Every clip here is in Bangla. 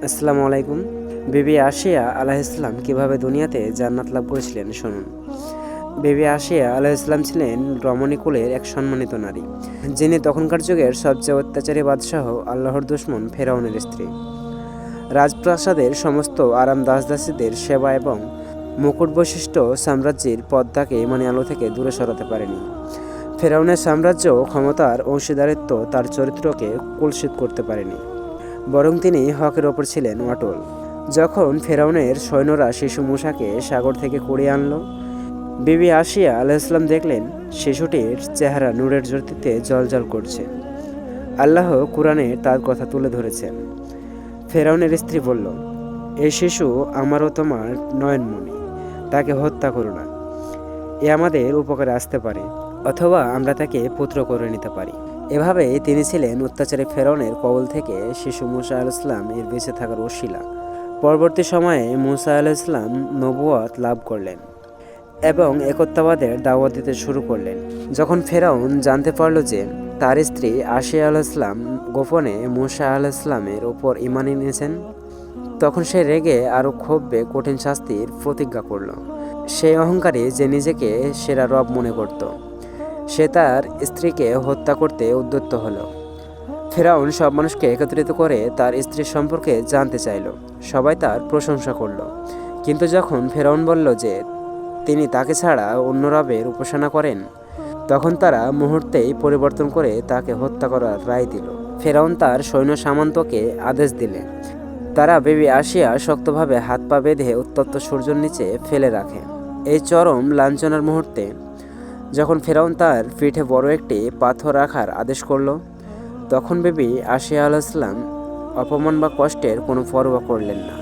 আসসালামু আলাইকুম। বিবি আশিয়া আলাইহিসসালাম কিভাবে দুনিয়াতে জান্নাত লাভ করেছিলেন শুনুন। বিবি আশিয়া আলাইহিসসালাম ছিলেন রমণী কুলের এক সম্মানিত নারী, যিনি তখনকার যুগের সবচেয়ে অত্যাচারী বাদশাহ আল্লাহর দুশমন ফেরাউনের স্ত্রী। রাজপ্রাসাদের সমস্ত আরাম দাসদাসীদের সেবা এবং মুকুট বৈশিষ্ট্য সাম্রাজ্যের পদ্মাকে আলো থেকে দূরে সরাতে পারেনি। ফেরাউনের সাম্রাজ্য ক্ষমতার অংশীদারিত্ব তার চরিত্রকে কুলসিত করতে পারেনি, বরং তিনি হকের ওপর ছিলেন অটল। যখন ফেরাউনের সৈন্যরা শিশু মূসাকে সাগর থেকে কুড়িয়ে আনলো, বিবি আশিয়া আলাইহিসসালাম দেখলেন শিশুটির চেহারা নূরের জ্যোতিতে জ্বলজ্বল করছে। আল্লাহ কুরআনে তার কথা তুলে ধরেছেন। ফেরাউনের স্ত্রী বলল, এই শিশু আমারও তোমার নয়নমণি, তাকে হত্যা করো না। এ আমাদের উপকারে আসতে পারে, অথবা আমরা তাকে পুত্র করে নিতে পারি। এভাবে তিনি ছিলেন অত্যাচারী ফেরাউনের কবল থেকে শিশু মূসা আলাইহিসসালাম এর বেঁচে থাকার ওসিলা। পরবর্তী সময়ে মূসা আলাইহিসসালাম নবুয়ত লাভ করলেন এবং একত্ববাদের দাওয়াত দিতে শুরু করলেন। যখন ফেরাউন জানতে পারল যে তার স্ত্রী আশিয়া আলাইহিসসালাম গোপনে মূসা আলাইহিসসালামের ওপর ঈমান এনেছেন, তখন সে রেগে আরও ক্ষোভে কঠিন শাস্তির প্রতিজ্ঞা করল। সেই অহংকারী যে নিজেকে সেরা রব মনে করত, সে তার স্ত্রীকে হত্যা করতে উদ্যত হলো। ফেরাউন সব মানুষকে একত্রিত করে তার স্ত্রীর সম্পর্কে জানতে চাইল। সবাই তার প্রশংসা করল, কিন্তু যখন ফেরাউন বলল যে তিনি তাকে ছাড়া অন্য রবের উপাসনা করেন, তখন তারা মুহূর্তেই পরিবর্তন করে তাকে হত্যা করার রায় দিল। ফেরাউন তার সৈন্য সামন্তকে আদেশ দিলেন। তারা বিবি আশিয়া শক্তভাবে হাত পা বেঁধে উত্তপ্ত সূর্যের নিচে ফেলে রাখে। এই চরম লাঞ্ছনার মুহূর্তে যখন ফেরাউন তার পিঠে বড় একটি পাথর রাখার আদেশ করল, তখন বিবি আশিয়া আলাইহিসসালাম অপমান বা কষ্টের কোনো পরোয়া করলেন না।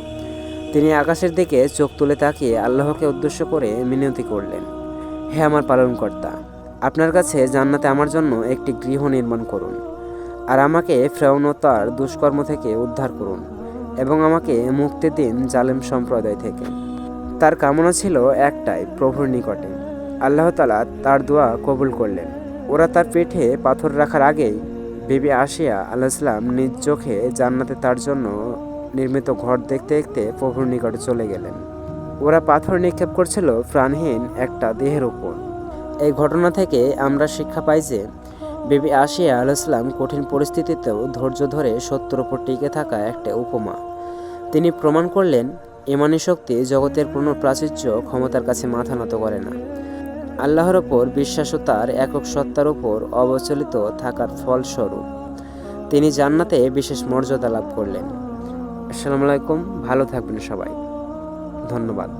তিনি আকাশের দিকে চোখ তুলে তাকিয়ে আল্লাহকে উদ্দেশ্য করে মিনতি করলেন, হে আমার পালনকর্তা, আপনার কাছে জান্নাতে আমার জন্য একটি গৃহ নির্মাণ করুন, আর আমাকে ফেরাউন ও তার দুষ্কর্ম থেকে উদ্ধার করুন এবং আমাকে মুক্তি দিন জালেম সম্প্রদায় থেকে। তার কামনা ছিল একটাই, প্রভুর নিকটে। আল্লাহ তাআলা তার দোয়া কবুল করলেন। ওরা তার পিঠে পাথর রাখার আগেই বিবি আশিয়া আলাইহিসসালাম নিজ চোখে জান্নাতে তার জন্য নির্মিত ঘর দেখতে দেখতে প্রভুর নিকটে চলে গেলেন। ওরা পাথর নিক্ষেপ করছিল প্রাণহীন একটা দেহের উপর। এই ঘটনা থেকে আমরা শিক্ষা পাই যে বিবি আশিয়া আলাইহিসসালাম কঠিন পরিস্থিতিতেও ধৈর্য ধরে সত্যের উপর টিকে থাকা একটা উপমা। তিনি প্রমাণ করলেন ঈমানী শক্তি জগতের কোনো প্রাচুর্য ক্ষমতার কাছে মাথা নত করে না। আল্লাহর ওপর বিশ্বাস ও তার একক সত্তার উপর অবচলিত থাকার ফলস্বরূপ তিনি জান্নাতে বিশেষ মর্যাদা লাভ করলেন। আসসালামু আলাইকুম। ভালো থাকবেন সবাই। ধন্যবাদ।